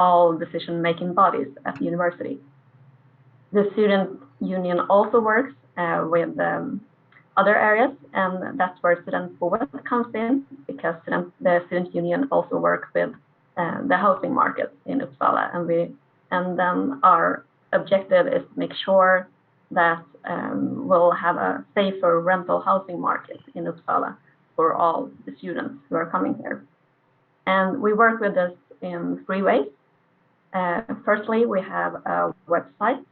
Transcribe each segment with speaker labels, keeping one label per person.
Speaker 1: all decision-making bodies at the university. The student union also works with other areas, and that's where Studentboet comes in, because the student union also works with the housing market in Uppsala, and then our objective is to make sure that we'll have a safer rental housing market in Uppsala for all the students who are coming here. And we work with this in 3 ways. Firstly, we have a website,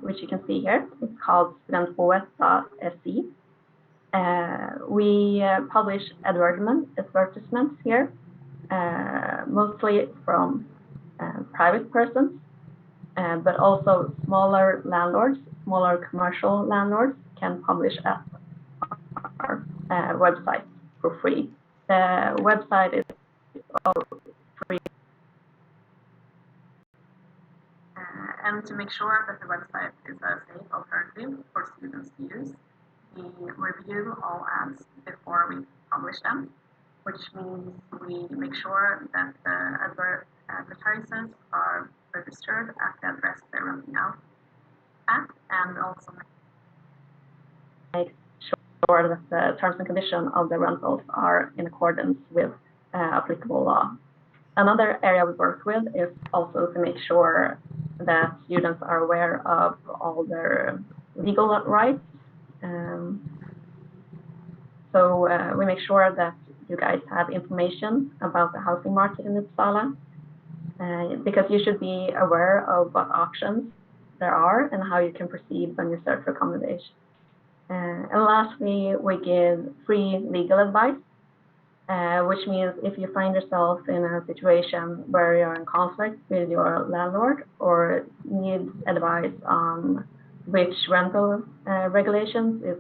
Speaker 1: which you can see here. It's called studentboet.se. We publish advertisements here, mostly from private persons, but also smaller landlords, smaller commercial landlords can publish at our website for free. The website is all free. And to make sure that the website is a safe alternative for students to use, we review all ads before we publish them, which means we make sure that the advertisers are registered at the address they're renting out at, and also make sure that the terms and conditions of the rentals are in accordance with applicable law. Another area we work with is also to make sure that students are aware of all their legal rights. So we make sure that you guys have information about the housing market in Uppsala, because you should be aware of what options there are and how you can proceed when you search for accommodation. And lastly, we give free legal advice, which means if you find yourself in a situation where you're in conflict with your landlord or need advice on which rental regulations is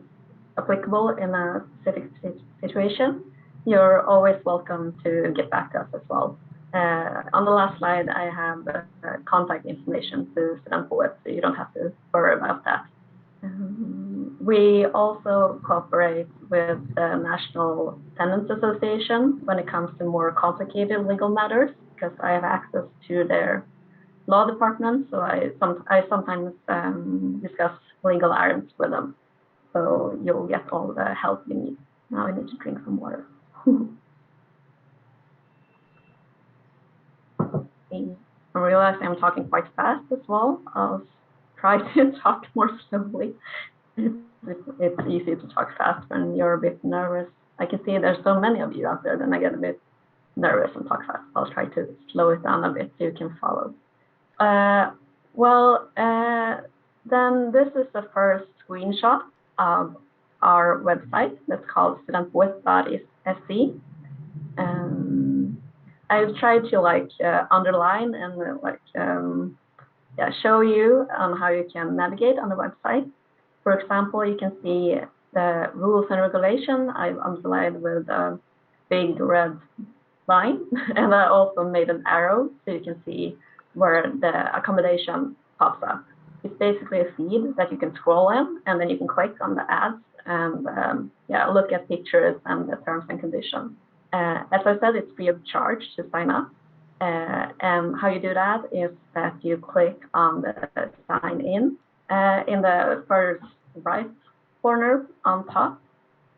Speaker 1: applicable in a specific situation, you're always welcome to get back to us as well. On the last slide, I have contact information to Studentboet, so you don't have to worry about that. We also cooperate with the National Tenants Association when it comes to more complicated legal matters, because I have access to their law department, so I sometimes discuss legal errands with them. So you'll get all the help you need. Now I need to drink some water. I realize I'm talking quite fast as well. I'll try to talk more slowly. It's easy to talk fast when you're a bit nervous. I can see there's so many of you out there, then I get a bit nervous and talk fast. I'll try to slow it down a bit so you can follow. Then this is the first screenshot of our website that's called studentboet.se. I've tried to underline and show you on how you can navigate on the website. For example, you can see the rules and regulation. I've underlined with a big red line, and I also made an arrow so you can see where the accommodation pops up. It's basically a feed that you can scroll in, and then you can click on the ads and look at pictures and the terms and conditions. As I said, it's free of charge to sign up. And how you do that is that you click on the sign in the first right corner on top,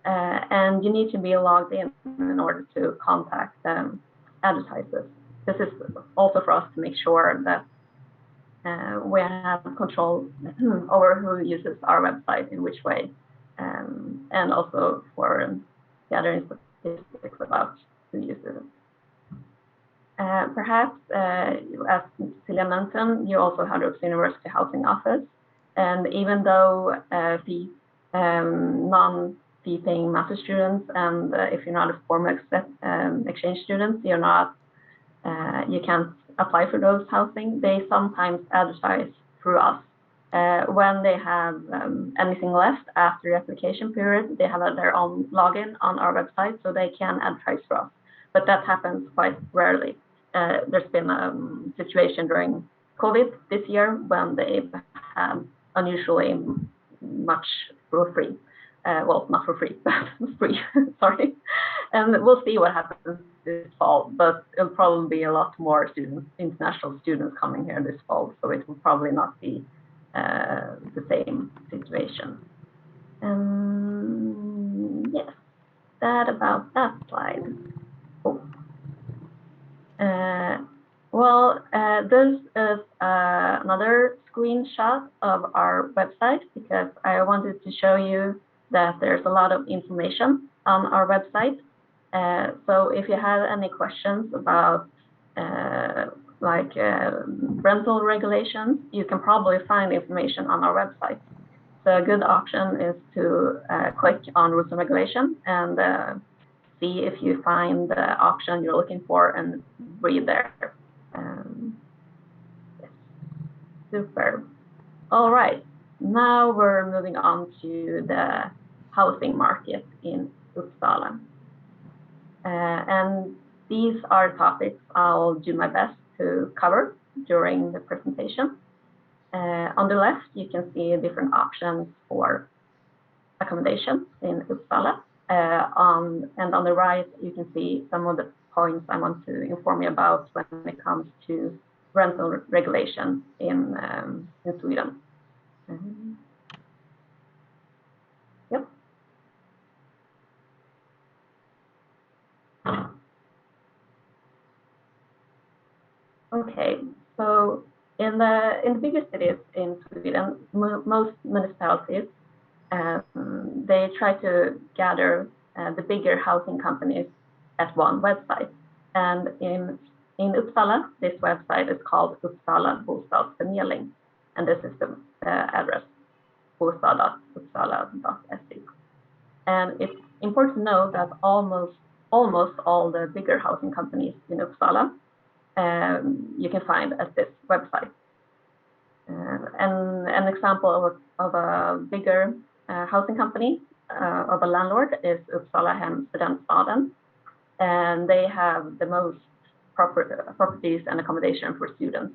Speaker 1: and you need to be logged in order to contact the advertisers. This is also for us to make sure that we have control over who uses our website in which way, and also for gathering statistics about who uses it. Perhaps, as Celia mentioned, you also have the University Housing Office, and even though non-fee paying master students, and if you're not a formal exchange student, you can't apply for those housing. They sometimes advertise through us. When they have anything left after the application period, they have their own login on our website, so they can advertise for us. But that happens quite rarely. There's been a situation during COVID this year when they've had unusually much for free. well, not for free, but free, sorry. And we'll see what happens this fall, but it'll probably be a lot more students, international students coming here this fall, so it will probably not be the same situation. Yes, that about that slide. Oh. This is another screenshot of our website because I wanted to show you that there's a lot of information on our website. So if you have any questions about rental regulations, you can probably find information on our website. So a good option is to click on rules and regulation and see if you find the option you're looking for and read there. Yes. Super. All right, now we're moving on to the housing market in Uppsala. And these are topics I'll do my best to cover during the presentation. On the left, you can see different options for accommodation in Uppsala. And on the right, you can see some of the points I want to inform you about when it comes to rental regulation in Sweden. Yep. Okay, so in the bigger cities in Sweden, most municipalities they try to gather the bigger housing companies at one website. And in Uppsala, this website is called Uppsala Bostadsförmedling, and this is the address bostad.uppsala.se. And it's important to know that almost all the bigger housing companies in Uppsala you can find at this website. And an example of a bigger housing company of a landlord is Uppsala Hem Studentstaden, and they have the most properties and accommodation for students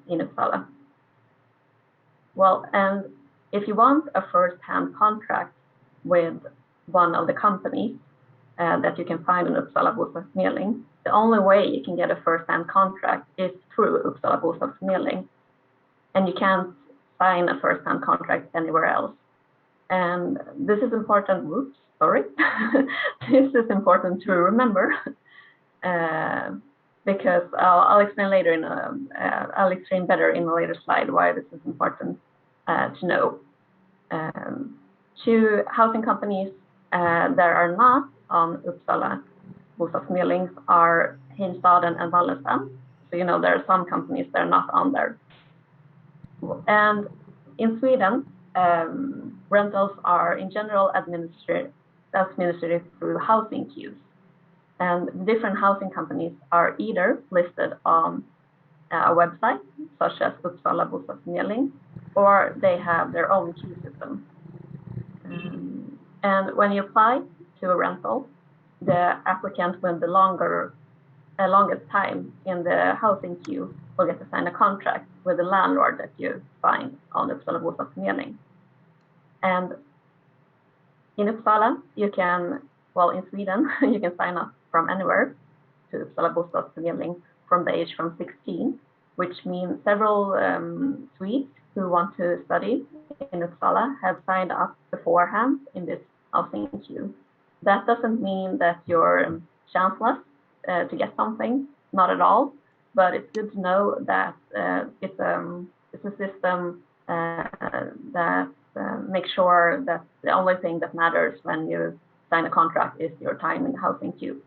Speaker 1: in Uppsala. Well, and if you want a first-hand contract with one of the companies that you can find in Uppsala Bostadsförmedling, the only way you can get a first-hand contract is through Uppsala Bostadsförmedling, and you can't sign a first-hand contract anywhere else. And this is important. Whoops, sorry. This is important to remember because I'll explain later I'll explain better in a later slide why this is important to know. Two housing companies that are not on Uppsala Bostadsförmedling are Heimstaden and Wallenstam. So there are some companies that are not on there. And in Sweden, rentals are in general administered through housing queues. And different housing companies are either listed on a website, such as Uppsala Bostadsförmedling, or they have their own queue system. And when you apply to a rental, the applicant with the longest time in the housing queue will get to sign a contract with the landlord that you find on Uppsala Bostadsförmedling. And in Uppsala, in Sweden, you can sign up from anywhere to Uppsala Bostadsförmedling from the age from 16, which means several Swedes who want to study in Uppsala have signed up beforehand in this housing queue. That doesn't mean that you're chanceless to get something, not at all, but it's good to know that it's a system that makes sure that the only thing that matters when you sign a contract is your time in the housing queue.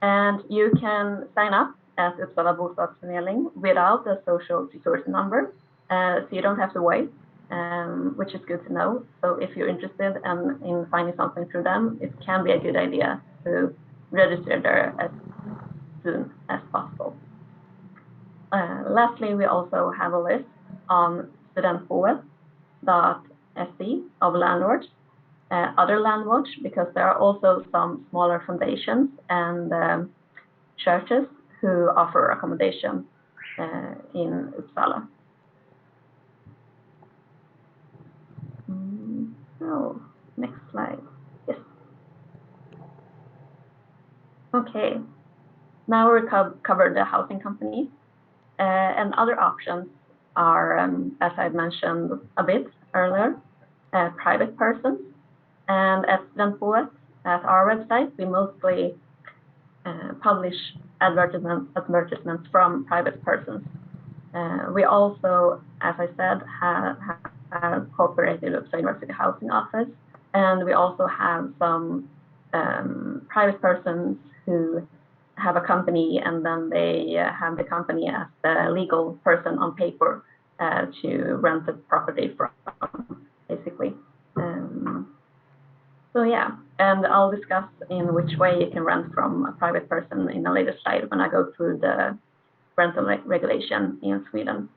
Speaker 1: And you can sign up at Uppsala Bostadsförmedling without a social security number, so you don't have to wait, which is good to know. So if you're interested in finding something through them, it can be a good idea to register there as soon as possible. Lastly, we also have a list on studentboet.se of landlords, other landlords, because there are also some smaller foundations and churches who offer accommodation in Uppsala. Next slide. Yes. Okay. Now we covered the housing company, and other options are, as I mentioned a bit earlier, private persons. And at Studentboet, at our website, we mostly publish advertisements from private persons. We also, as I said, have cooperated with the University Housing Office, and we also have some private persons who have a company, and then they have the company as the legal person on paper to rent the property from, basically. So yeah, and I'll discuss in which way you can rent from a private person in a later slide when I go through the rental regulation in Sweden.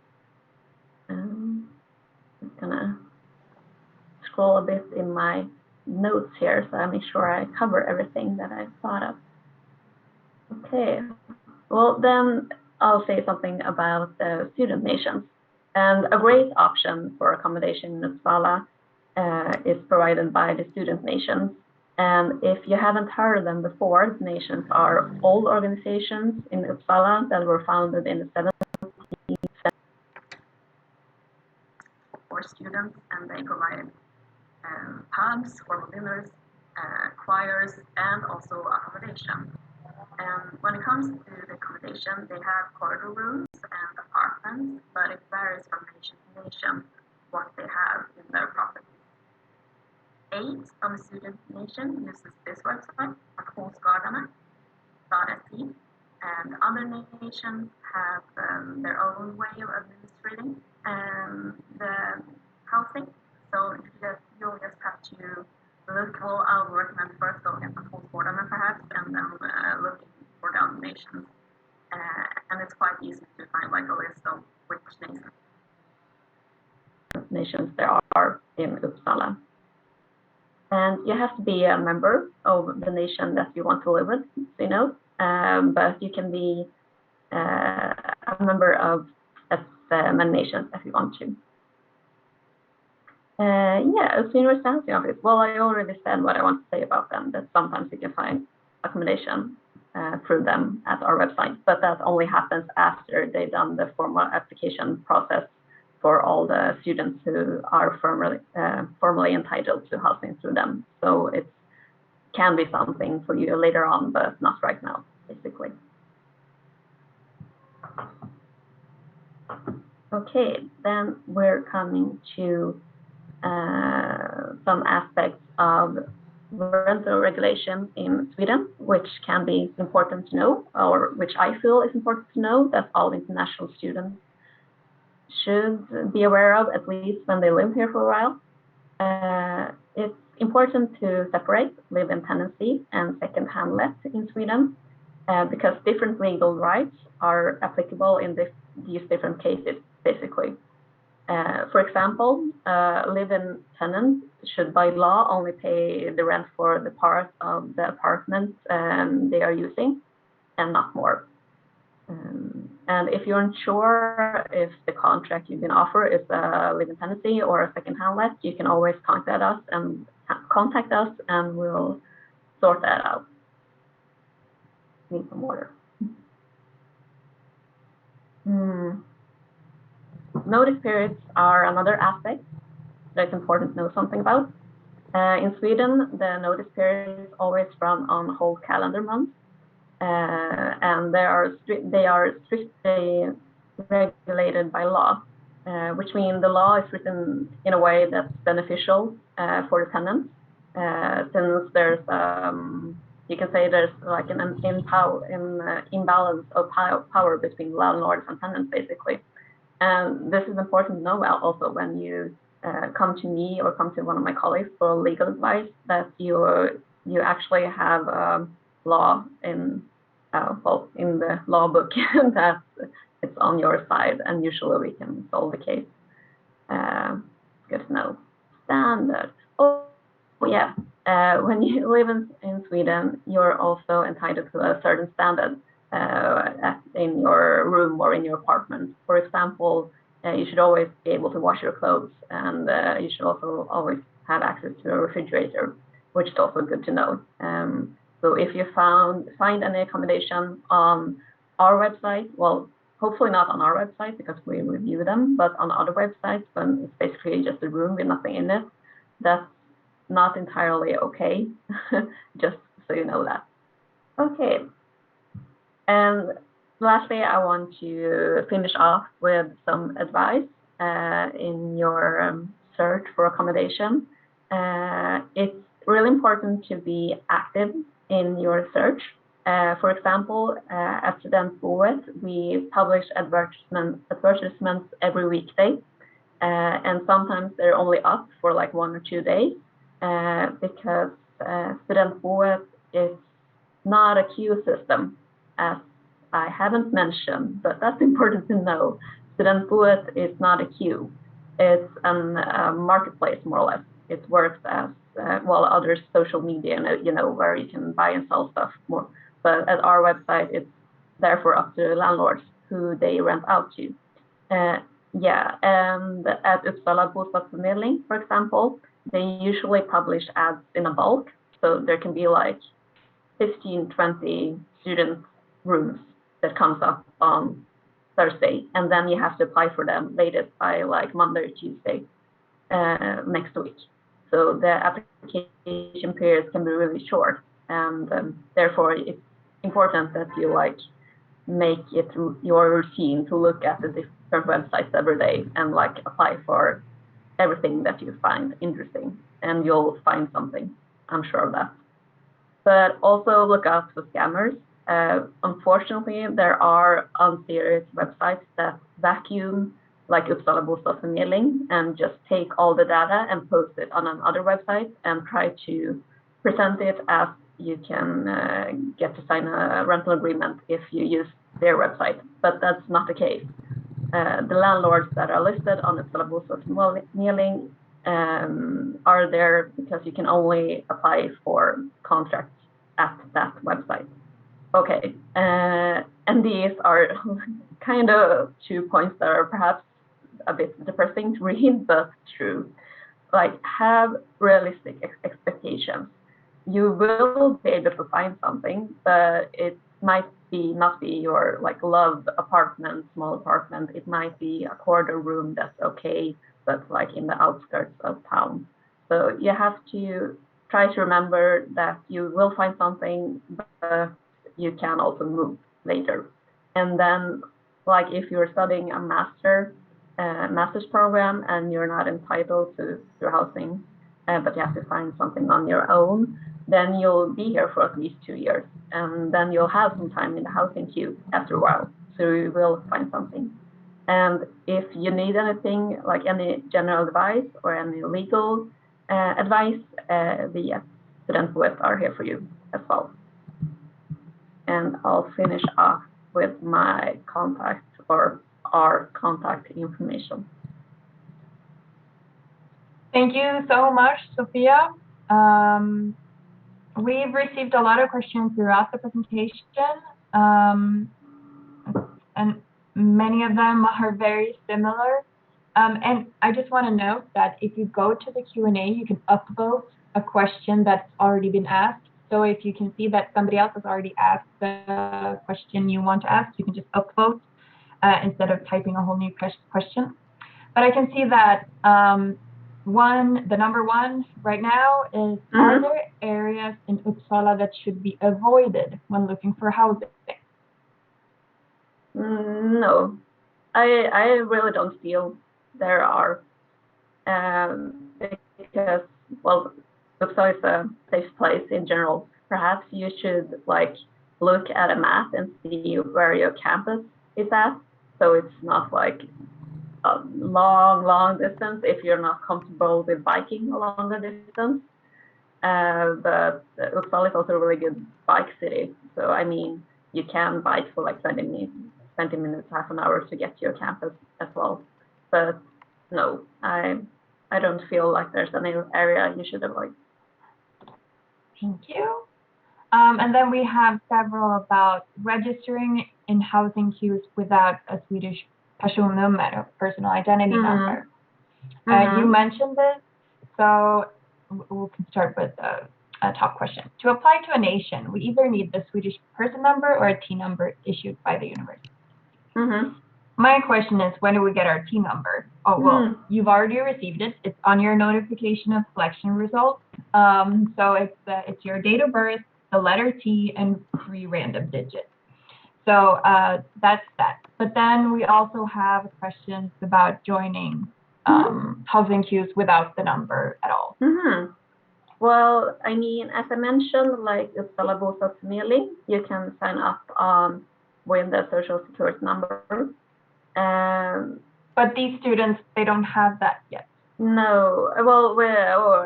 Speaker 1: I'm gonna scroll a bit in my notes here so I make sure I cover everything that I thought of. Okay, well then I'll say something about the student nations. And a great option for accommodation in Uppsala is provided by the student nations. And if you haven't heard of them before, the nations are old organizations in Uppsala that were founded in the 17th century for students, and they provide pubs, formal dinners, choirs, and also accommodation. And when it comes to the accommodation, they have corridor rooms and apartments, but it varies from nation to nation what they have in their property. 8 of the student nation uses this website, pensionsgardarna.se, and other nations have their own way of administrating the housing. So you'll just have to look, well, I would recommend first going at pensionsgardarna perhaps, and then looking for the other nations. And it's quite easy to find like a list of which nations there are in Uppsala. And you have to be a member of the nation that you want to live with, you know, but you can be a member of as many nations as you want to. Yeah, as University Housing Office, well, I already said what I want to say about them, that sometimes you can find accommodation through them at our website, but that only happens after they've done the formal application process for all the students who are formally entitled to housing through them. So it can be something for you later on, but not right now, basically. Okay, then we're coming to some aspects of rental regulation in Sweden, which can be important to know, or which I feel is important to know, that all international students should be aware of, at least when they live here for a while. It's important to separate live-in tenancy and second-hand let in Sweden, because different legal rights are applicable in these different cases, basically. For example, live-in tenants should by law only pay the rent for the part of the apartment they are using, and not more. And if you're unsure if the contract you've been offered is a live-in tenancy or a second-hand let, you can always contact us and we'll sort that out. Need some water. Notice periods are another aspect that's important to know something about. In Sweden, the notice period is always run on a whole calendar month. And they are strictly regulated by law, which means the law is written in a way that's beneficial for the tenants, since there's you can say there's like an imbalance of power between landlords and tenants, basically. And this is important to know also when you come to me or come to one of my colleagues for legal advice, that you actually have law in the law book that it's on your side, and usually we can solve the case. Good to know. Standard. Oh yeah. When you live in Sweden, you're also entitled to a certain standard in your room or in your apartment. For example, you should always be able to wash your clothes, and you should also always have access to a refrigerator, which is also good to know. So if you find any accommodation on our website, well, hopefully not on our website because we review them, but on other websites when it's basically just a room with nothing in it, that's not entirely okay, just so you know that. Okay, and lastly, I want to finish off with some advice in your search for accommodation. It's really important to be active in your search. For example, at Studentboet, we publish advertisements every weekday, and sometimes they're only up for like 1 or 2 days because Studentboet is not a queue system, as I haven't mentioned, but that's important to know. Studentboet is not a queue. It's a marketplace, more or less. It works as well, other social media, where you can buy and sell stuff more. But at our website, it's therefore up to landlords who they rent out to. Yeah, and at Uppsala Bostadsförmedling, for example, they usually publish ads in a bulk. So there can be like 15, 20 student rooms that comes up on Thursday, and then you have to apply for them latest by like Monday or Tuesday next week. So the application periods can be really short, and therefore it's important that you like make it your routine to look at the different websites every day and like apply for everything that you find interesting, and you'll find something. I'm sure of that. But also look out for scammers. Unfortunately, there are unserious websites that vacuum like Uppsala Bostadsförmedling and just take all the data and post it on another website and try to present it as you can get to sign a rental agreement if you use their website, but that's not the case. The landlords that are listed on Uppsala Bostadsförmedling are there because you can only apply for contracts at that website. Okay, and these are kind of 2 points that are perhaps a bit depressing to read, but true. Like, have realistic expectations. You will be able to find something, but it might not be your like loved apartment, small apartment. It might be a corridor room that's okay, but like in the outskirts of town. So you have to try to remember that you will find something, but you can also move later. And then, like if you're studying a master's program and you're not entitled to housing, but you have to find something on your own, then you'll be here for at least 2 years, and then you'll have some time in the housing queue after a while, so you will find something. And if you need anything, like any general advice or any legal advice, the Studentboet are here for you as well. And I'll finish off with my contact or our contact information.
Speaker 2: Thank you so much, Sophia. We've received a lot of questions throughout the presentation, and many of them are very similar. And I just want to note that if you go to the Q&A, you can upvote a question that's already been asked. So if you can see that somebody else has already asked the question you want to ask, you can just upvote instead of typing a whole new question. But I can see that the number one right now is, are there areas in Uppsala that should be avoided when looking for housing?
Speaker 1: No, I really don't feel there are, because, well, Uppsala is a safe place in general. Perhaps you should like look at a map and see where your campus is at, so it's not like a long distance if you're not comfortable with biking a longer distance. But Uppsala is also a really good bike city, so I mean you can bike for like 20 minutes, half an hour to get to your campus as well. But no, I don't feel like there's any area you should avoid.
Speaker 2: Thank you. And then we have several about registering in housing queues without a Swedish personnummer, personal identity number. You mentioned this, so so we can start with a top question. To apply to a nation, we either need the Swedish person number or a T number issued by the university.
Speaker 1: Mm-hmm.
Speaker 2: My question is, when do we get our T number? Oh, well, you've already received it. It's on your notification of selection results. So it's your date of birth, the letter T, and 3 random digits. So that's that. But then we also have questions about joining housing queues without the number at all.
Speaker 1: Mm-hmm. Well, I mean, as I mentioned, like Uppsala bostadsförmedling, you can sign up with the social security number.
Speaker 2: But these students, they don't have that yet.
Speaker 1: No, well,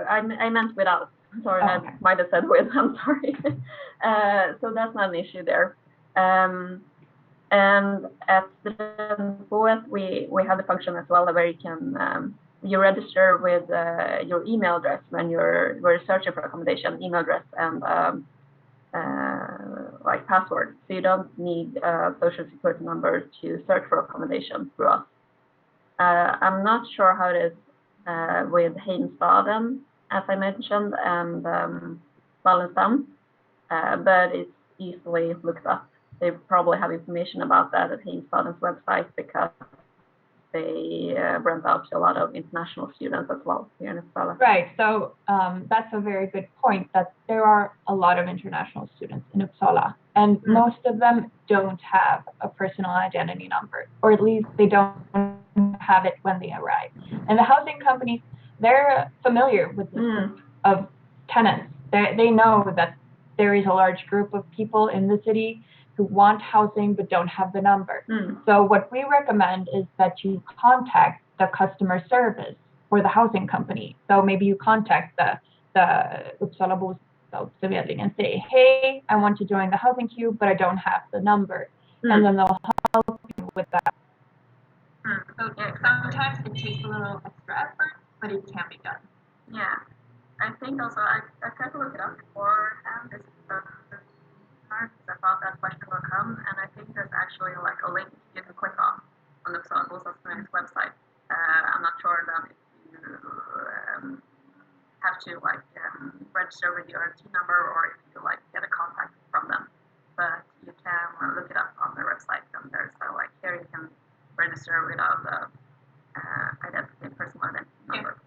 Speaker 1: I meant without. Sorry, okay. I might have said with. I'm sorry. So that's not an issue there. And at Studentboet, we have the function as well where you can you register with your email address when you're searching for accommodation, email address and like password. So you don't need a social security number to search for accommodation through us. I'm not sure how it is with Heimstaden, as I mentioned, and Wallenstam, but it's easily looked up. They probably have information about that at Heimstaden's website because they rent out to a lot of international students as well here in Uppsala.
Speaker 2: Right, so that's a very good point, that there are a lot of international students in Uppsala, and most of them don't have a personal identity number, or at least they don't have it when they arrive. And the housing companies, they're familiar with this group of tenants. They know that there is a large group of people in the city who want housing but don't have the number. So what we recommend is that you contact the customer service for the housing company. So maybe you contact the Uppsala bostadsförmedling and say, hey, I want to join the housing queue, but I don't have the number. And then they'll help you with that. So sometimes it takes a little extra effort, but it can be done.
Speaker 1: Yeah, I think also I tried to look it up beforehand. This is I thought that question will come, and I think there's actually like a link you can click on the Uppsala bostadsförmedling's website. I'm not sure then if you have to like register with your T number or if you like get a contact from them, but you can look it up on their website, and there's like here you can register without the identity, personal identity number.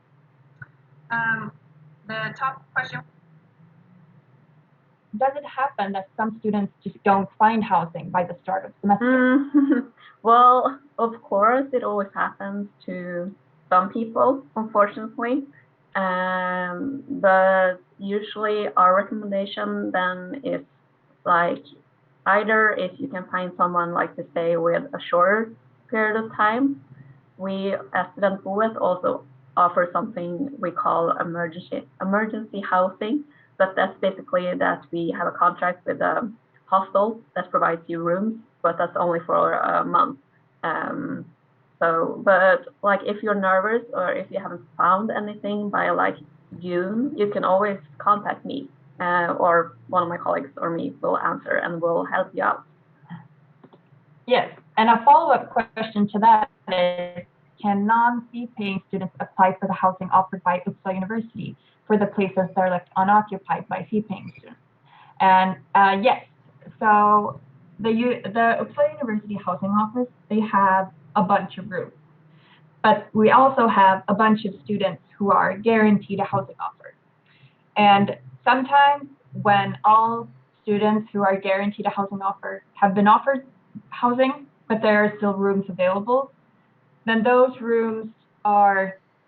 Speaker 2: The top question. Does it happen that some students just don't find housing by the start of semester?
Speaker 1: Well, of course, it always happens to some people, unfortunately. But usually our recommendation then is like either if you can find someone like to stay with a shorter period of time. We at Studentboet also offer something we call emergency housing, but that's basically that we have a contract with a hostel that provides you rooms, but that's only for a month. But like if you're nervous or if you haven't found anything by like June, you can always contact me or one of my colleagues or me will answer and will help you out.
Speaker 2: Yes, and a follow-up question to that is, can non-fee-paying students apply for the housing offered by Uppsala University for the places that are left unoccupied by fee-paying students? And yes, so the Uppsala University Housing Office, they have a bunch of rooms, but we also have a bunch of students who are guaranteed a housing offer. And sometimes when all students who are guaranteed a housing offer have been offered housing, but there are still rooms available, then those rooms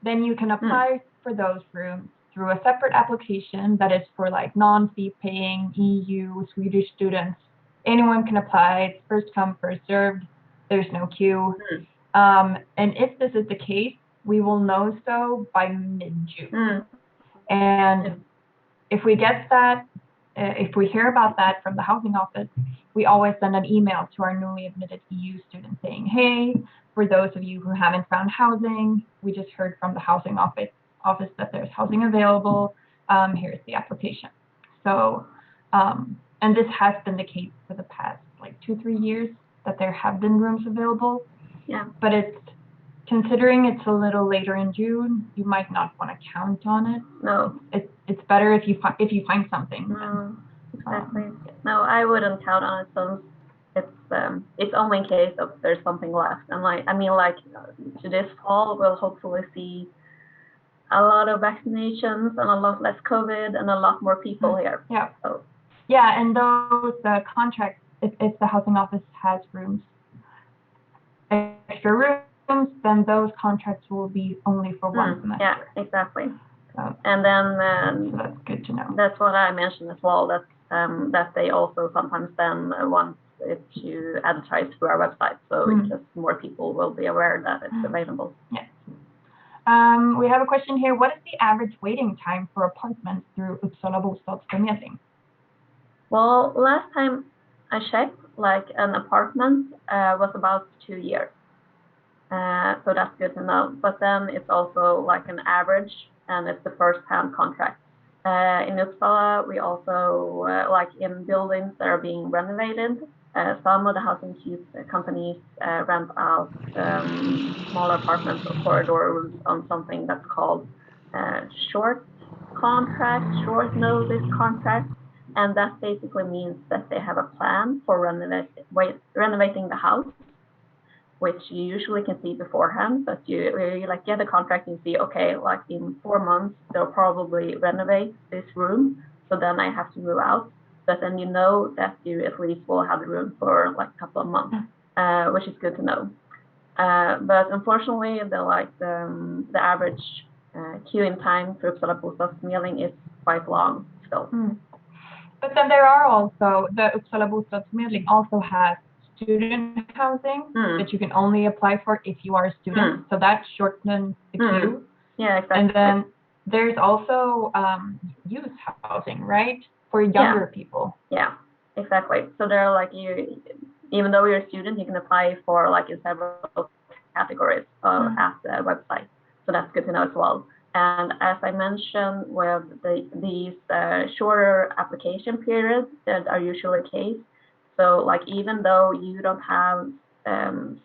Speaker 2: then you can apply for those rooms through a separate application that is for like non-fee paying EU Swedish students. Anyone can apply. It's first come, first served. There's no queue. And if this is the case, we will know so by mid-June. And if we get that, if we hear about that from the housing office, we always send an email to our newly admitted EU students saying, hey, for those of you who haven't found housing, we just heard from the housing office that there's housing available. Here's the application. So, and this has been the case for the past like 2-3 years that there have been rooms available. Yeah. But considering it's a little later in June, you might not want to count on it.
Speaker 1: No.
Speaker 2: It's better if you find something.
Speaker 1: Exactly. No, I wouldn't count on it since it's only in case of there's something left. And to this fall, we'll hopefully see a lot of vaccinations and a lot less COVID and a lot more people here.
Speaker 2: Yeah.
Speaker 1: So.
Speaker 2: Yeah, and those contracts, if the housing office has extra rooms, then those contracts will be only for one semester.
Speaker 1: Yeah, exactly.
Speaker 2: So,
Speaker 1: and then
Speaker 2: so that's good to know.
Speaker 1: That's what I mentioned as well. That they also sometimes then want it to advertise through our website, so just more people will be aware that it's available.
Speaker 2: Yeah. We have a question here. What is the average waiting time for apartments through Uppsala bostadsförmedling?
Speaker 1: Well, last time I checked, an apartment was about 2 years. So that's good to know. But then it's also an average, and it's the first-hand contract. In Uppsala, we also, in buildings that are being renovated, some of the housing companies rent out smaller apartments or corridor rooms on something that's called short notice contract. And that basically means that they have a plan for renovating the house, which you usually can see beforehand, but you get a contract and see, okay, in 4 months, they'll probably renovate this room, so then I have to move out. But then you know that you at least will have the room for a couple of months, which is good to know. But unfortunately, the average queuing time for Uppsala bostadsförmedling is quite long still.
Speaker 2: But then there are also, the Uppsala bostadsförmedling also has student housing that you can only apply for if you are a student. So that shortens the queue.
Speaker 1: Yeah, exactly.
Speaker 2: And then there's also youth housing, right? For younger people.
Speaker 1: Yeah, exactly. So they're even though you're a student, you can apply for in several categories at the website. So that's good to know as well. And as I mentioned, with these shorter application periods that are usually the case, so even though you don't have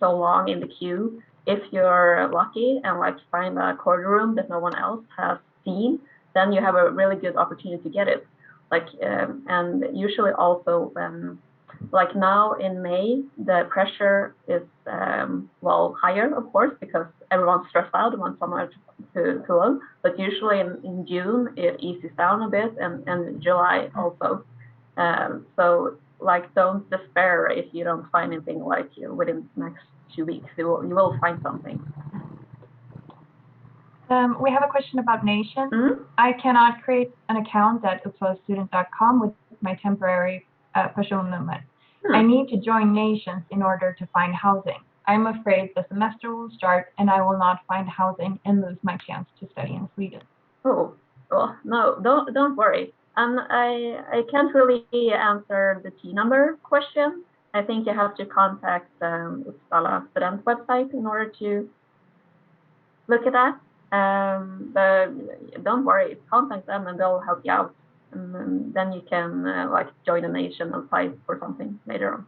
Speaker 1: so long in the queue, if you're lucky and find a corridor room that no one else has seen, then you have a really good opportunity to get it. And usually also when now in May, the pressure is higher, of course, because everyone's stressed out and wants somewhere to live. But usually in June it eases down a bit, and July also. So don't despair if you don't find anything within the next 2 weeks. You will find something.
Speaker 2: We have a question about nations. I cannot create an account at uppsalastudent.com with my temporary personnummer. I need to join nations in order to find housing. I'm afraid the semester will start and I will not find housing and lose my chance to study in Sweden.
Speaker 1: Oh, well, no, don't worry. I can't really answer the T number question. I think you have to contact Uppsala Student website in order to look at that. But don't worry, contact them and they'll help you out. And then you can join a nation and apply for something later on.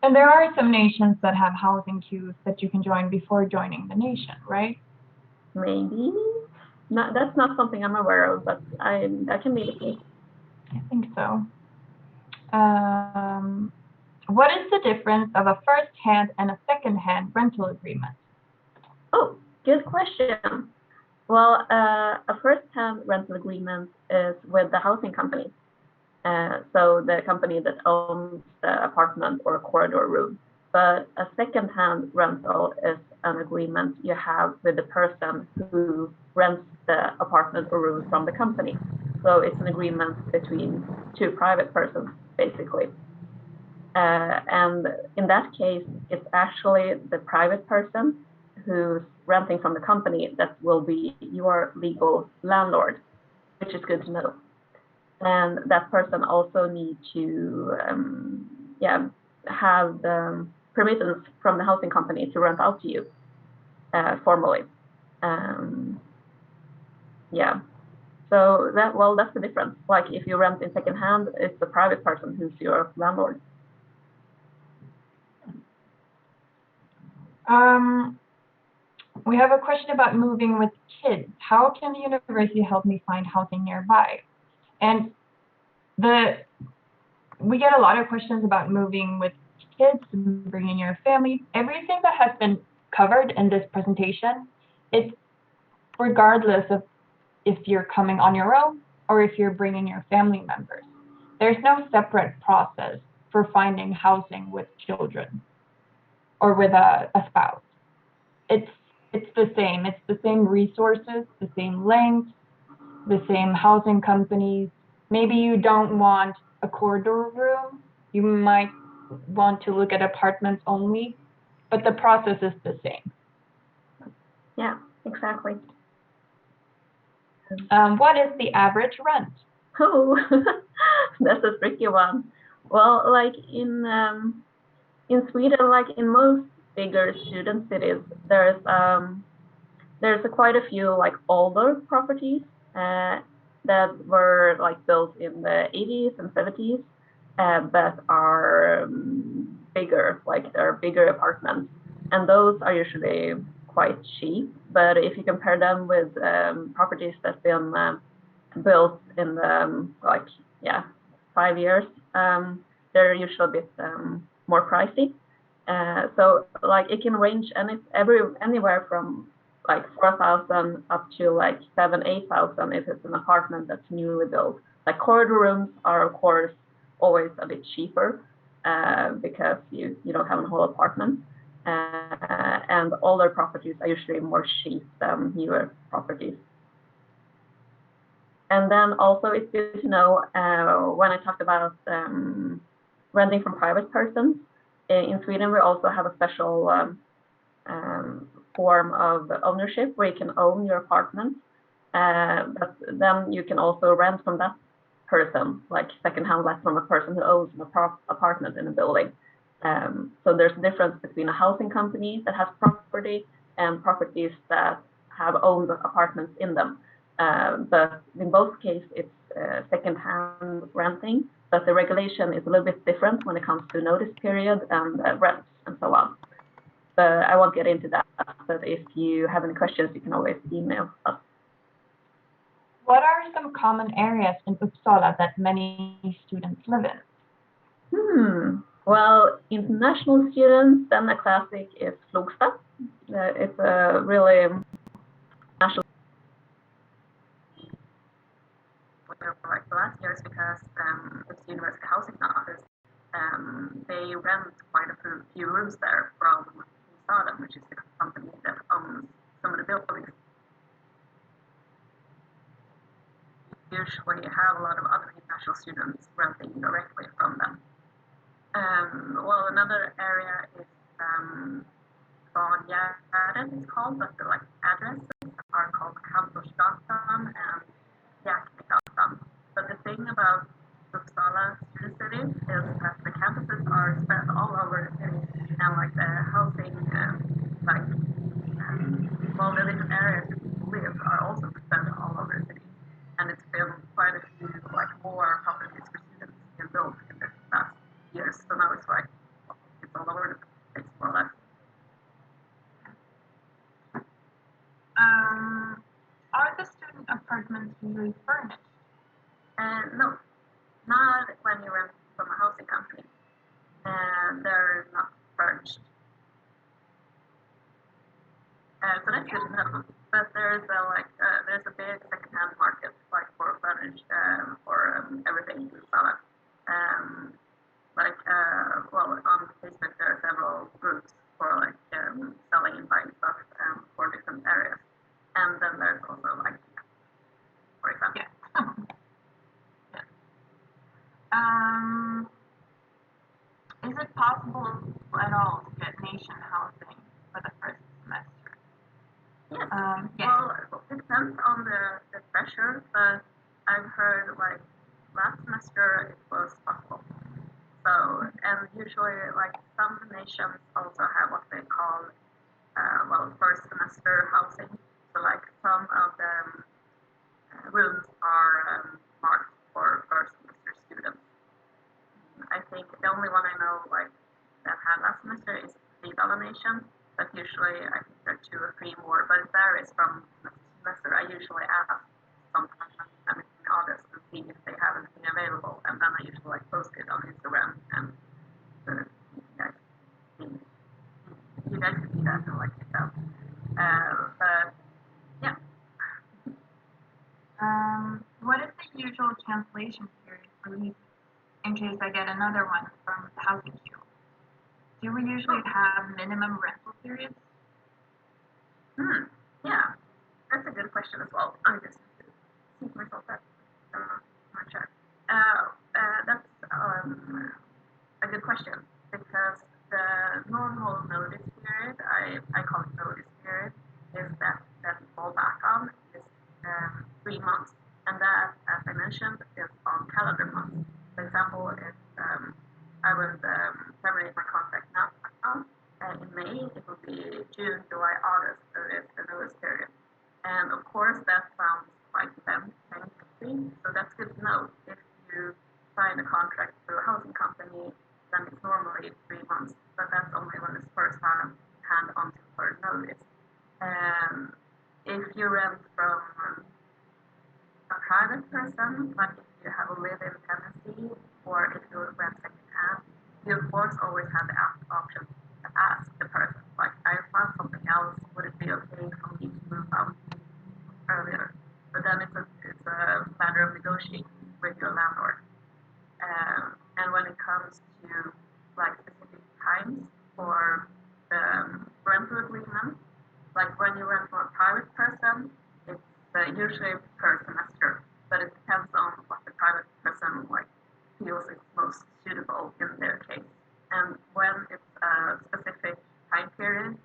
Speaker 2: And there are some nations that have housing queues that you can join before joining the nation, right?
Speaker 1: Maybe. No, that's not something I'm aware of, but that can be the case.
Speaker 2: I think so. What is the difference of a first-hand and a second-hand rental agreement?
Speaker 1: Oh, good question. Well, a first-hand rental agreement is with the housing company. So the company that owns the apartment or corridor room. But a second-hand rental is an agreement you have with the person who rents the apartment or room from the company. So it's an agreement between two private persons, basically. And in that case, it's actually the private person who's renting from the company that will be your legal landlord, which is good to know. And that person also needs to have the permissions from the housing company to rent out to you formally. So that's the difference. If you rent in second hand, it's the private person who's your landlord.
Speaker 2: We have a question about moving with kids. How can the university help me find housing nearby? And we get a lot of questions about moving with kids and bringing your family. Everything that has been covered in this presentation, it's regardless of if you're coming on your own or if you're bringing your family members. There's no separate process for finding housing with children or with a spouse. It's it's the same. It's the same resources, the same length, the same housing companies. Maybe you don't want a corridor room. You might want to look at apartments only, but the process is the same.
Speaker 1: Yeah, exactly.
Speaker 2: What is the average rent?
Speaker 1: Oh, that's a tricky one. Well, like in Sweden, like in most bigger student cities, there's quite a few like older properties that were like built in the 80s and 70s, but are bigger, like they're bigger apartments, and those are usually quite cheap. But if you compare them with properties that's been built in the like yeah 5 years, they're usually a bit more pricey. So like it can range anywhere from like 4,000 up to like 7,000-8,000 if it's an apartment that's newly built. Like corridor rooms are of course always a bit cheaper because you don't have a whole apartment, and older properties are usually more cheap than newer properties. And then also it's good to know when I talked about renting from private persons. In Sweden, we also have a special form of ownership where you can own your apartment, but then you can also rent from that person, like secondhand let from a person who owns an apartment in a building. So there's a difference between a housing company that has property and properties that have owned apartments in them. But in both cases, it's second-hand renting, but the regulation is a little bit different when it comes to notice period and rents and so on. But I won't get into that. But if you have any questions, you can always email us.
Speaker 2: What are some common areas in Uppsala that many students live in?
Speaker 1: Well, international students, then the classic is Flogsta. It's a really national like the last years because it's university housing now. They rent quite a few rooms there from Uppsala, which is the company that owns some of the buildings. Usually have a lot of other international students renting directly from them. Well, another area is Gagärden, it's called, but the like addresses are called Campusgatan and Jäklegatan. But the thing about Uppsala student city is that the campuses are spread all over the city, and like the housing, like well, the different areas that people live are also spread all over the city, and it's been quite a few like more properties for students been built in the last years. So now it's like it's all over the place more or less. Are the student apartments usually furnished? No, not when you rent from a housing company. And they're not furnished. So that's good to know. But there's a big second-hand market like for furnished for everything in Uppsala. Well, on Facebook there are several groups for like selling and buying stuff for different areas. And then there's also like, for example. Yeah. Is it possible at all to get nation housing for the first semester? Yes. Well, it depends on the pressure, but I've heard like last semester it was possible. So, and usually like some nations also have what they call first semester housing. So like some of the rooms are marked for first semester students. I think the only one I know like that had last semester is the Uppsala nation, but usually I think semester 2 or 3 more, but it varies from semester. I usually ask sometimes I'm in August to see if they have anything available, and then I usually like post it on Instagram, and you guys can see that and like it out. But yeah.
Speaker 2: What is the usual cancellation period for leases in case I get another one from the housing queue? Do we usually have minimum rental periods?
Speaker 1: Yeah, that's a good question as well. I just think myself that my chat. That's a good question because the normal notice period, I call it notice period, is that we fall back on is 3 months, and that, as I mentioned, is on calendar months. For example, if I would terminate my contract now in May, it will be June, July, August. Is the notice period. And of course, that sounds quite lengthy, so that's good to know. If you sign a contract through a housing company, then it's normally 3 months, but that's only when it's first hand on for notice. And if you rent from a private person, like if you have a live-in tenancy, or if you rent second-hand, you of course always have the option to ask the person, like, I found something else, would it be okay for me to move out earlier? But then it's a matter of negotiating with your landlord. And when it comes to like specific times for the rental agreement, like when you rent from a private person, it's usually per semester, but it depends on what the private person like feels is most suitable in their case. And when it's a specific time period,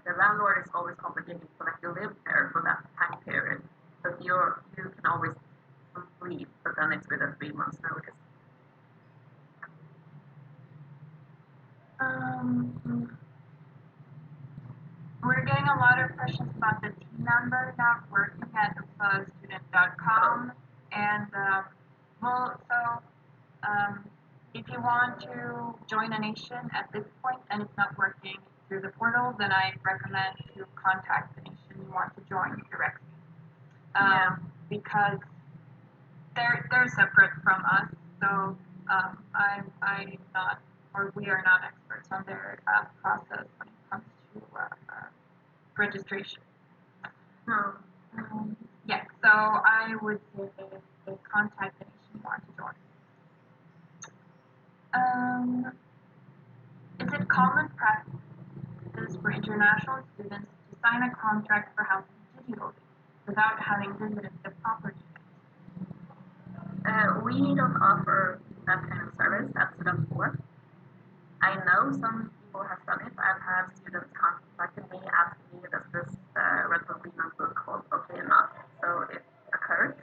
Speaker 1: the landlord is always obligated to let you live there for that time period. But you can always leave, but then it's with a 3 months notice.
Speaker 2: We're getting a lot of questions about the team member not working at uppsalastudent.com, and if you want to join a nation at this point and it's not working through the portal, then I recommend to contact the nation you want to join directly. Because they're separate from us, so I'm not, or we are not experts on their process when it comes to registration.
Speaker 1: No.
Speaker 2: Yeah, so I would say they contact the nation you want to join. Is it common practice for international students to sign a contract for housing digitally without having visited the property?
Speaker 1: We don't offer that kind of service at student board. I know some people have done it. I've had students contacted me asking me, does this rental agreement look okay or not? So it occurs.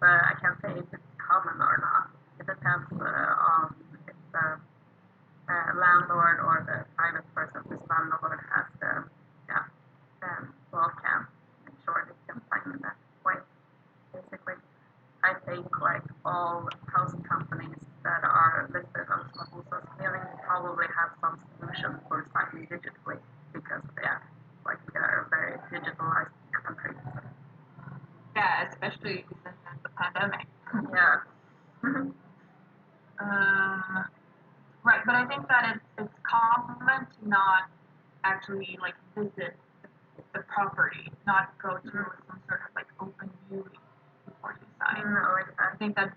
Speaker 1: But I can't say if it's common or not. It depends on if the landlord or the private person whose landlord has the law can make sure they can find that way. Basically, I think like all housing companies that are listed on Uppsala Clearing probably have some solution for signing digitally because like we are a very digitalized country.
Speaker 2: Yeah, especially since the pandemic.
Speaker 1: Yeah.
Speaker 2: Right, but I think that it's common to not actually like visit the property, not go to some sort of like open viewing before you sign.
Speaker 1: No, exactly.
Speaker 2: I think that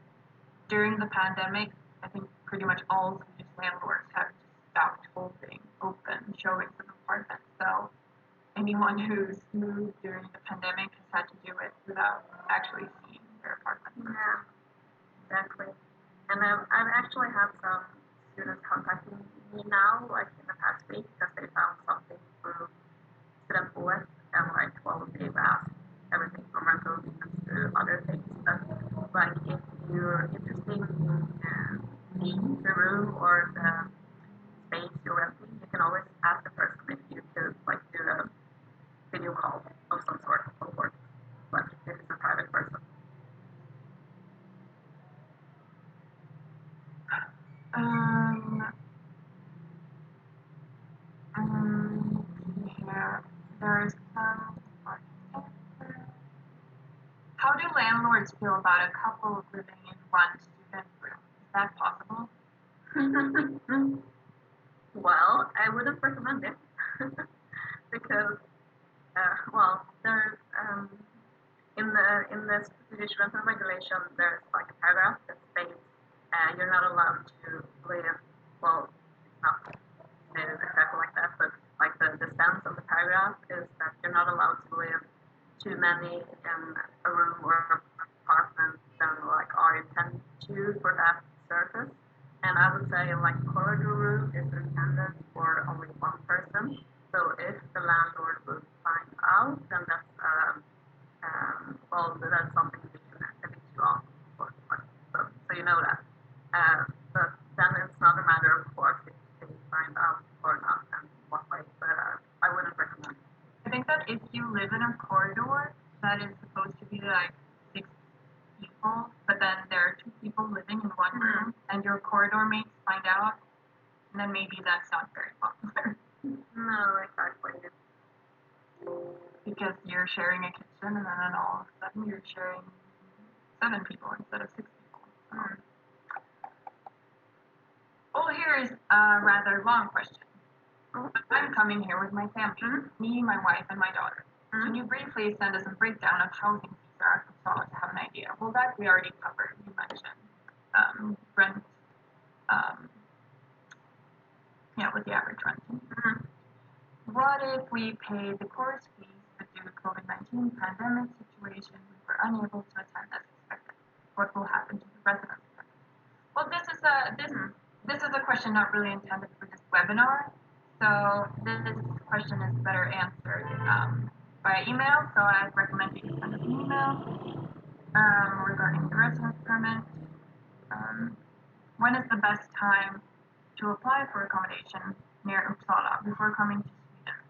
Speaker 2: during the pandemic, I think pretty much all Swedish landlords have just stopped holding open showings of apartments. So anyone who's moved during the pandemic has had to do it without actually seeing their apartment.
Speaker 1: Yeah, exactly. And I've actually had some students contacting me now, like in the past week, because they found something through student board, and like, well, they've asked everything from rental agreements to other things. But like, if you're interested in seeing the room or the space you're renting, you can always ask the person if you could like do a video call of some sort of work, like if it's a private person.
Speaker 2: there's some. How do landlords feel about a couple living in one student room? Is that possible?
Speaker 1: Well, I wouldn't recommend it because, well, there's in the Swedish rental regulation, there's like a paragraph that states you're not allowed to live. Well, it's not stated exactly like that, but like the stance of the paragraph is that you're not allowed to live too many in a room or apartment than like are intended to for that surface. And I would say like corridor room is intended for only one person. So if the landlord would find out, then that's well, that's something we can evict you on. So you know that. But then it's not a matter of course if they find out or not and what way. But I wouldn't recommend.
Speaker 2: I think that if you live in a corridor that is supposed to be like 6 people, but then there are 2 people living in one room, and your corridor mates find out, then maybe that's not very popular.
Speaker 1: No, exactly.
Speaker 2: Because you're sharing a kitchen, and then all of a sudden you're sharing 7 people instead of 6 people. Oh, here's a rather long question. I'm coming here with my family, me, my wife, and my daughter. Can you briefly send us a breakdown of housing fees for Uppsala to have an idea? Well, that we already covered. You mentioned rent, with the average rent. What if we paid the course fees, but due to COVID-19 pandemic situation, we were unable to attend as expected? What will happen to the residents? Well, this is a question not really intended for this webinar. So this question is better answered by email. So I'd recommend you send us an email regarding the residence permit. When is the best time to apply for accommodation near Uppsala before coming to Sweden,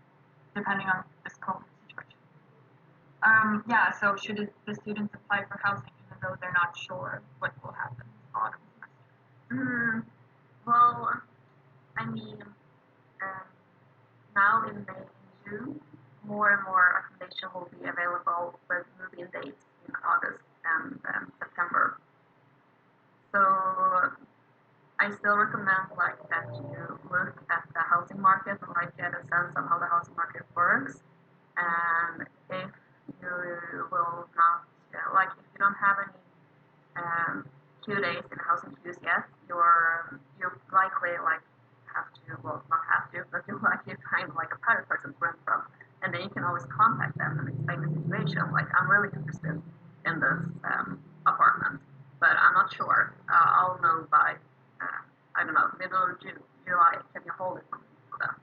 Speaker 2: depending on this COVID situation? So should the students apply for housing even though they're not sure what will happen this autumn semester?
Speaker 1: Well, I mean, now in May and June, more and more accommodation will be available with move-in dates in August and September. So I still recommend like that you look at the housing market and like get a sense of how the housing market works. And if you will not, like if you don't have any queue days in housing queues yet, you likely like have to, well not have to, but you'll likely find like a private person to rent from. And then you can always contact them and explain the situation. Like I'm really interested in this apartment, but I'm not sure. I'll know by I don't know, middle of July. Can you hold it for them?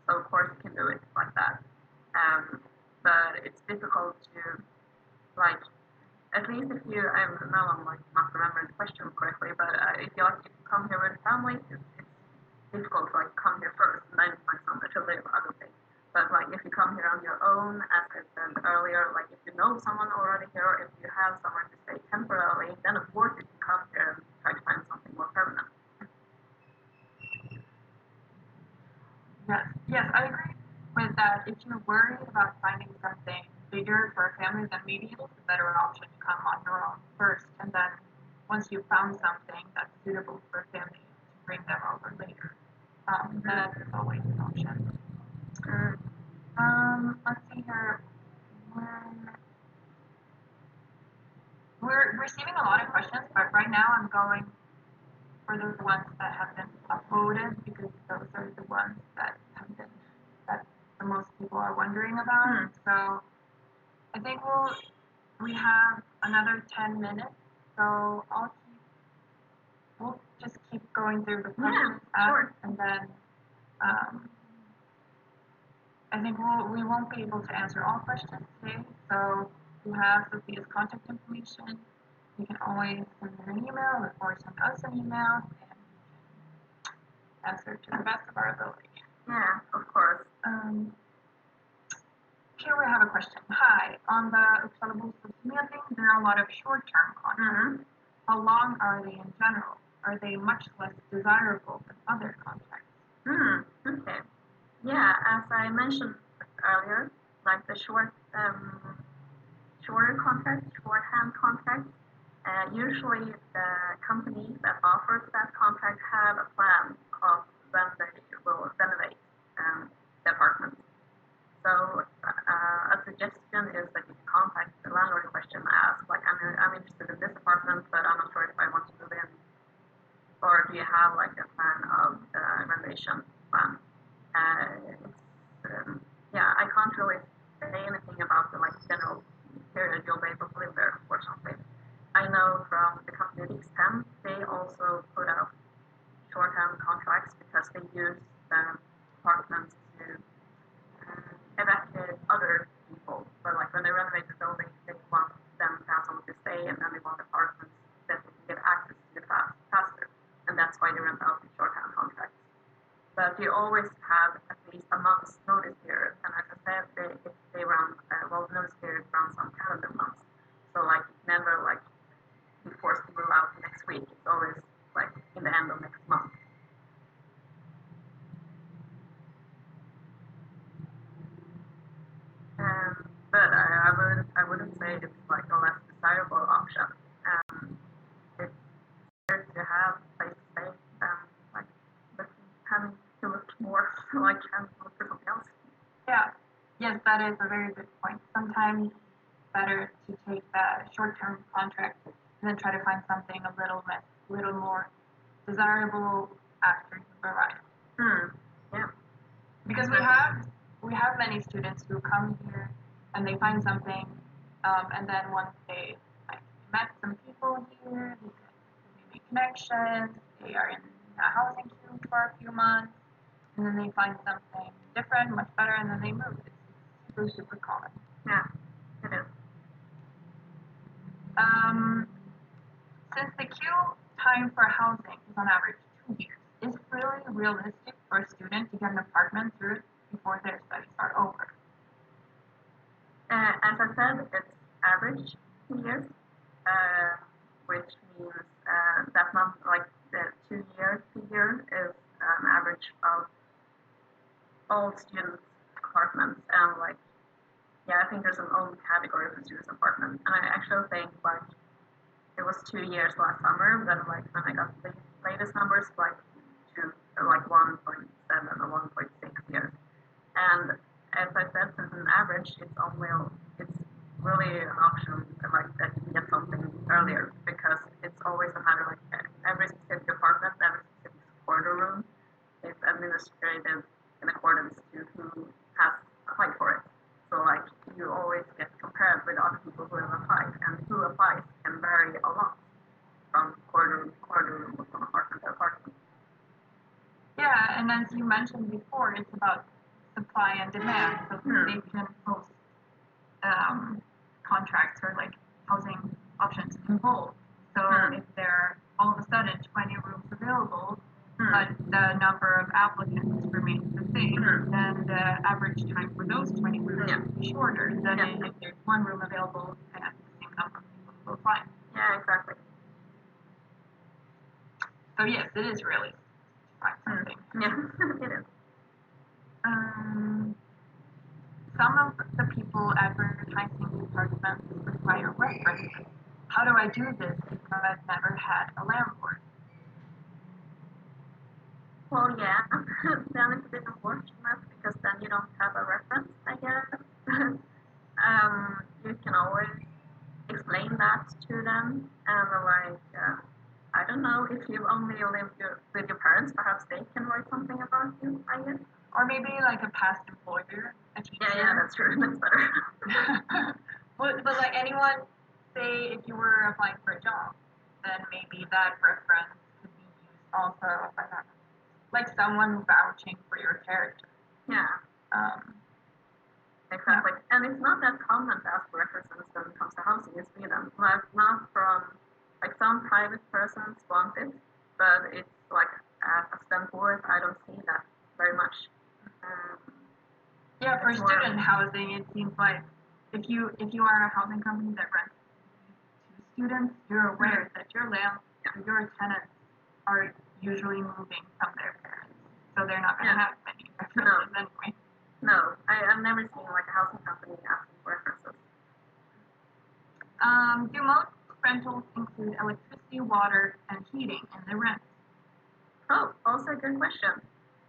Speaker 1: So of course you can do it like that. But it's difficult to like at least if you now I'm like not remembering the question correctly, but if you like to come here with a family, it's difficult to like come here first and then find somewhere to live. I would think. But like if you come here on your own, as I said earlier, like if you know someone already here, or if you have somewhere to stay temporarily, then of course you can come here and try to find something more permanent.
Speaker 2: Yes, I agree with that. If you're worried about finding something bigger for a family, then maybe it's a better option to come on your own first, and then once you've found something that's suitable for a family, to bring them over later. That is always an option. Let's see here. We're receiving a lot of questions, but right now I'm going for the ones that have been uploaded because those are the ones that have been that the most people are wondering about. So I think we have another 10 minutes, so we'll just keep going through the questions asked, and then I think we won't be able to answer all questions today. So you have Sophia's contact information. You can always send her an email or send us an email, and we can answer to the best of our ability.
Speaker 1: Yeah, of course.
Speaker 2: Here we have a question. Hi, on the Uppsala bostadsförmedling, there are a lot of short-term contracts. How long are they in general? Are they much less desirable than other contracts?
Speaker 1: Okay. Yeah, as I mentioned earlier, like the shorter contracts, shorthand contracts. Usually the company that offers that contract have a plan of when they will renovate the apartment. So a suggestion is that you contact the landlord in question and ask, like, I'm interested in this apartment, but I'm not sure if I want to move in. Or do you have like a plan of renovation plan? Yeah, I can't really say anything about the like general period you'll be able to live there, unfortunately. I know from the company X10, they also put out short-term contracts because they use the apartments to evacuate other people. So like when they renovate the building, they want them to have someone to stay, and then they want apartments that they can get access to faster. And that's why they rent out the short-term contracts. But you always have at least a month's notice period. And as I said, they run, well, the notice period runs on calendar months. So like never like be forced to move out next week. It's always like in the end of next month. But I wouldn't say it's like a less desirable option. It's better to have a place to stay than like having to look more like having to look for something else.
Speaker 2: Yeah. Yes, that is a very good point. Sometimes it's better to take the short-term contract and then try to find something a little more desirable after you've arrived.
Speaker 1: Yeah.
Speaker 2: Because we have many students who come here and they find something, and then once they like met some people here, they make connections, they are in a housing queue for a few months, and then they find something different, much better, and then they move. It's super common.
Speaker 1: Yeah, it is.
Speaker 2: Since the queue time for housing is on average 2 years, is it really realistic for a student to get an apartment through before their studies are over?
Speaker 1: As I said, it's average 2 years, which means that month, like the 2 year period, is an average of all students' apartments. And like, yeah, I think there's an own category for students' apartments. And I actually think like it was 2 years last summer. Then like when I got the latest numbers, like like 1.7 or 1.6 years. And as I said, since an average, it's really an option like that you can get something earlier because it's always a matter like every specific department, every specific quarter room is administrated in accordance to who has applied for it. So like you always get compared with other people who have applied, and who applies can vary a lot from quarter room to quarter room, from apartment to apartment.
Speaker 2: Yeah, and as you mentioned before, it's about supply and demand. So they can post contracts or like housing options in bulk. So if there are all of a sudden 20 rooms available, but the number of applicants remains the same, then the average time for those 20 rooms will be shorter than if there's one room available and the same number of people who apply.
Speaker 1: Yeah, exactly.
Speaker 2: So yes, it is really something.
Speaker 1: Yeah, it is.
Speaker 2: Some of the people advertising the apartments require references. How do I do this if I've never had a landlord?
Speaker 1: Well, yeah, then it's a bit unfortunate because then you don't have a reference, I guess. You can always explain that to them and like, I don't know, if you've only lived with your parents, perhaps they can write something about you, I guess.
Speaker 2: Or maybe like a past employer, a teacher.
Speaker 1: Yeah, that's true. That's better.
Speaker 2: but like anyone, say if you were applying for a job, then maybe that reference could be used also like someone vouching for your character.
Speaker 1: Yeah. Exactly. Yeah. And it's not that common to ask for references when it comes to housing in Sweden. Like not from like some private persons want it, but it's like as a student board, I don't see that very much.
Speaker 2: Yeah, for student housing, it seems like if you are a housing company that rents to students, you're aware that your your tenants are usually moving from their parents, so they're not going to have many references anyway.
Speaker 1: No, I've never seen like a housing company
Speaker 2: Do most rentals include electricity, water, and heating in the rent?
Speaker 1: Oh, also a good question.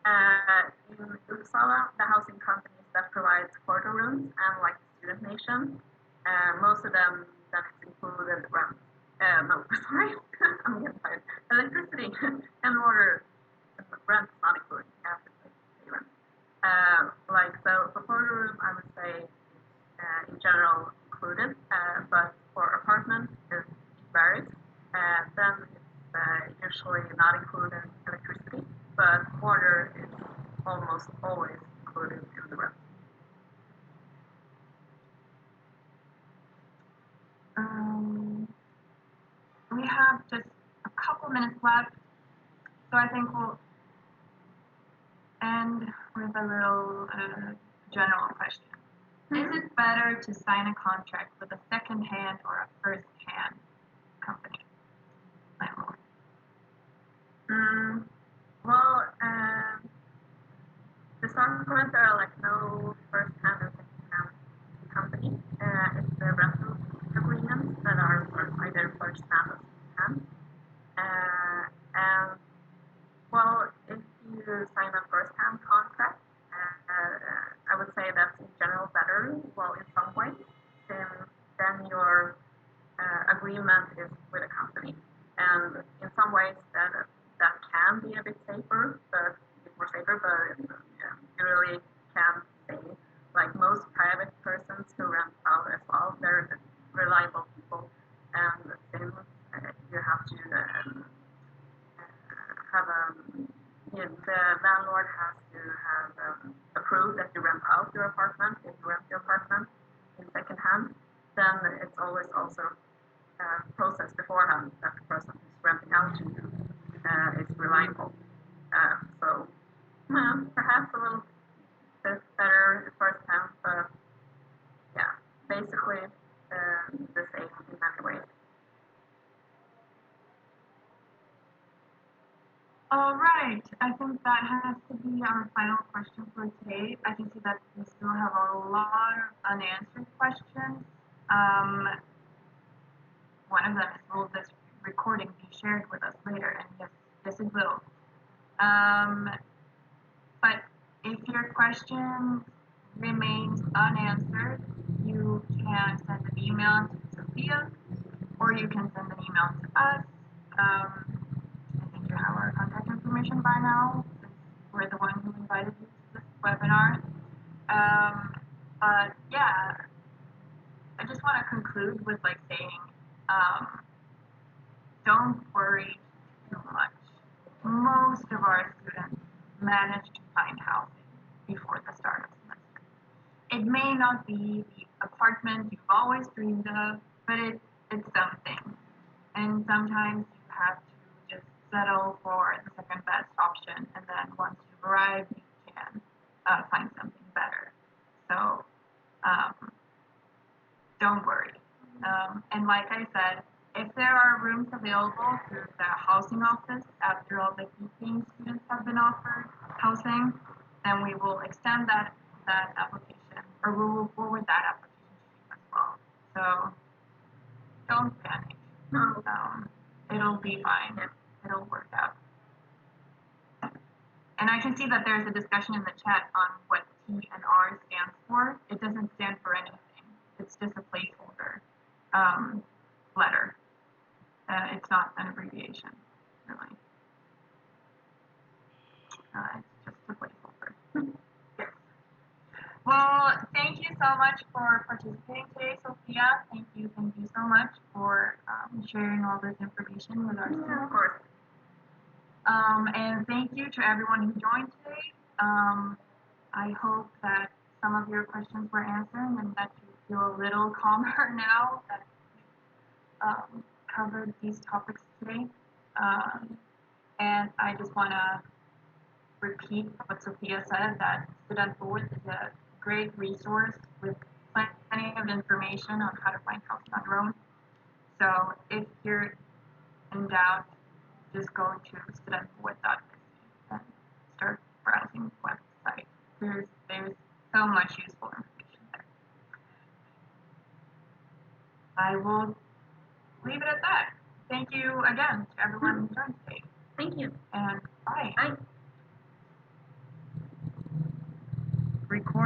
Speaker 1: In Uppsala, the housing companies that provides quarter rooms and like student nation, most of them that is included rent. No, sorry, I'm getting tired. Electricity and water rent is not included. You have to pay rent. Like so, for quarter room, I would say in general included, but for apartments it varies. Then it's usually not included electricity, but water is almost always included in the rent.
Speaker 2: We have just a couple minutes left, so I think we'll end with a little general question. Is it better to sign a contract with a second-hand or a first-hand company? Landlord.
Speaker 1: Well, the Stockholm there are like no first-hand or second-hand company. It's the rental agreements that are for either first-hand or second-hand. And well, if you sign a first-hand contract, I would say that's in general better. Well, in some ways, then your agreement is with a company, and in some ways that can be a bit safer, but a bit more safer. But you really can say like most private persons who rent out as well, they're reliable people, and then you have to have the landlord has to have approved that you rent out your apartment. If you rent your apartment in second hand, then it's always also process beforehand that the person who's renting out to you is reliable. So perhaps a little bit better first hand, but yeah, basically the same in many ways.
Speaker 2: All right, I think that has to be our final question for today. I can see that we still have a lot of unanswered questions. One of them is, will this recording be shared with us later? And yes, it will. But if your question remains unanswered, you can send an email to Sophia, or you can send an email to us. I think you have our contact information by now, since we're the one who invited you to this webinar. But yeah, I just want to conclude with like saying, don't worry too much. Most of our students manage to find housing before the start of the semester. It may not be the apartment you've always dreamed of, but it's something. And sometimes you have to just settle for the second best option, and then once you've arrived, you can find something better. So don't worry. And like I said, if there are rooms available through the housing office after all the teaching students have been offered housing, then we will extend that application, or we will forward that application to you as well. So don't panic. It'll be fine. It'll work out. And I can see that there's a discussion in the chat on what T and R stands for. It doesn't stand for anything. It's just a placeholder letter. It's not an abbreviation, really. It's just a placeholder. Yes. Well, thank you so much for participating today, Sophia. Thank you so much for sharing all this information with our students.
Speaker 1: Of course.
Speaker 2: And thank you to everyone who joined today. I hope that some of your questions were answered and that you feel a little calmer now that we covered these topics today. And I just want to repeat what Sophia said, that Student Board is a great resource with plenty of information on how to find housing on your own. So if you're in doubt, just go to studentboard.se and start browsing the website. There's so much useful information there. I will leave it at that. Thank you again to everyone who joined today.
Speaker 1: Thank you.
Speaker 2: And bye.
Speaker 1: Bye.
Speaker 2: Record.